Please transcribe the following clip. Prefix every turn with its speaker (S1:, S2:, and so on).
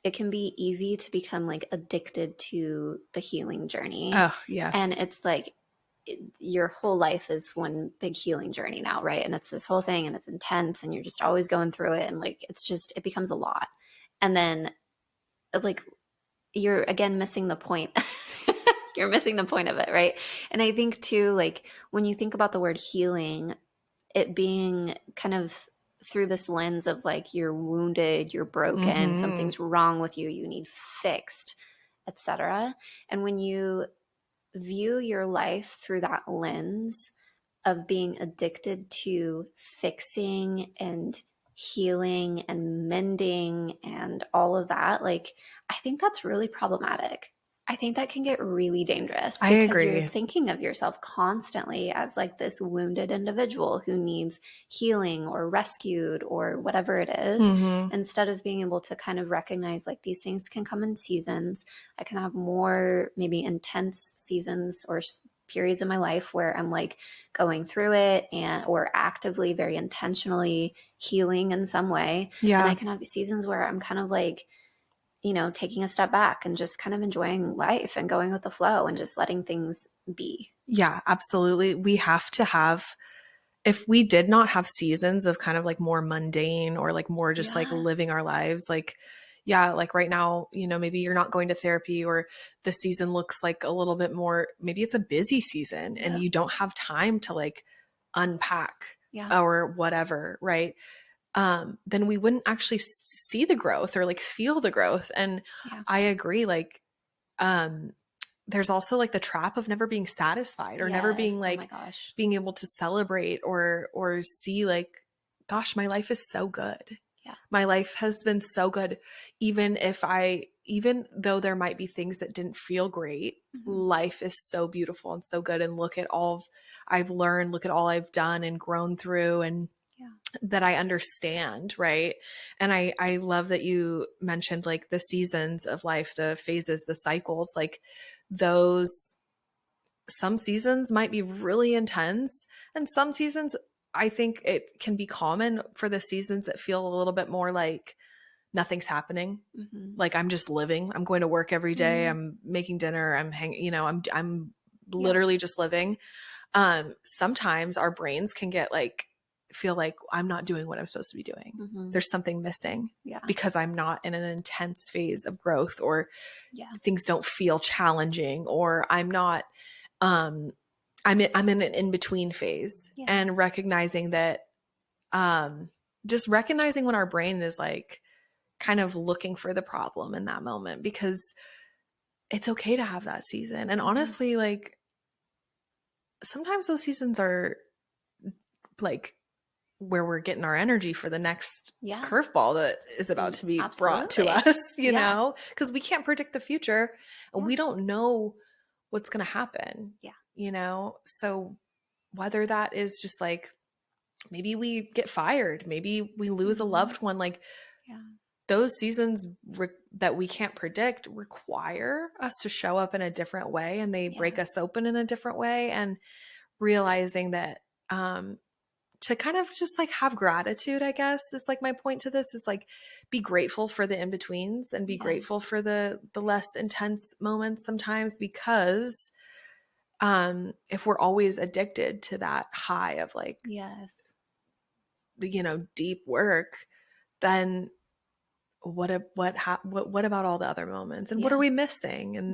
S1: it can be easy to become like addicted to the healing journey.
S2: Oh,
S1: And
S2: yes.
S1: it's like your whole life is one big healing journey now, right? And it's this whole thing and it's intense and you're just always going through it. And like, it's just, it becomes a lot. And then like, you're again missing the point. You're missing the point of it, right? And I think too, like when you think about the word healing, it being kind of through this lens of like you're wounded, you're broken,
S2: Mm-hmm.
S1: something's wrong with you, you need fixed, etc. And when you view your life through that lens of being addicted to fixing and healing and mending and all of that, like, I think that's really problematic. I think that can get really dangerous
S2: I
S1: because you're
S2: agree.
S1: thinking of yourself constantly as like this wounded individual who needs healing or rescued or whatever it is,
S2: Mm-hmm.
S1: instead of being able to kind of recognize like these things can come in seasons. I can have more maybe intense seasons or periods in my life where I'm like going through it and or actively very intentionally healing in some way, and I
S2: Yeah.
S1: can have seasons where I'm kind of like, taking a step back and just kind of enjoying life and going with the flow and just letting things be.
S2: Yeah, absolutely. We have to have, if we did not have seasons of kind of like more mundane or like more just like
S1: Yeah.
S2: living our lives, like, yeah, like right now, maybe you're not going to therapy or the season looks like a little bit more, maybe it's a busy season and
S1: Yeah.
S2: you don't have time to like unpack
S1: Yeah.
S2: or whatever, right? Then we wouldn't actually see the growth or like feel the growth. And
S1: Yeah.
S2: I agree, like, um, there's also like the trap of never being satisfied or never being
S1: Yes. Oh my
S2: like
S1: gosh.
S2: being able to celebrate or see like, gosh, my life is so good.
S1: Yeah.
S2: My life has been so good. Even though there might be things that didn't feel great,
S1: Mm-hmm.
S2: life is so beautiful and so good. And look at all I've learned, look at all I've done and grown through and
S1: Yeah.
S2: that I understand, right? And I love that you mentioned like the seasons of life, the phases, the cycles, like those some seasons might be really intense and some seasons I think it can be common for the seasons that feel a little bit more like nothing's happening.
S1: Mm-hmm.
S2: Like I'm just living. I'm going to work every day.
S1: Mm-hmm.
S2: I'm making dinner. I'm hanging, I'm
S1: Yeah.
S2: literally just living. Sometimes our brains can get like, feel like I'm not doing what I'm supposed to be doing.
S1: Mm-hmm.
S2: There's something missing
S1: Yeah.
S2: because I'm not in an intense phase of growth or
S1: Yeah.
S2: things don't feel challenging or I'm not, um, I'm in an in-between phase
S1: Yeah.
S2: and recognizing that, um, just recognizing when our brain is like kind of looking for the problem in that moment because it's okay to have that season. And
S1: Mm-hmm.
S2: honestly, like sometimes those seasons are like where we're getting our energy for the next
S1: Yeah.
S2: curveball that is about to be brought to
S1: Absolutely.
S2: us,
S1: Yeah.
S2: because we can't predict the future and
S1: Yeah.
S2: we don't know what's going to happen,
S1: Yeah.
S2: So whether that is just like maybe we get fired, maybe we lose a
S1: Mm-hmm.
S2: loved one, like
S1: Yeah.
S2: those seasons that we can't predict require us to show up in a different way and they
S1: Yeah.
S2: break us open in a different way and realizing that, to kind of just like have gratitude, I guess, is like my point to this is like be grateful for the in-betweens and be grateful
S1: Yes.
S2: for the less intense moments sometimes because if we're always addicted to that high of like
S1: Yes.
S2: deep work, then what about all the other moments and what are
S1: Yeah.
S2: we missing? And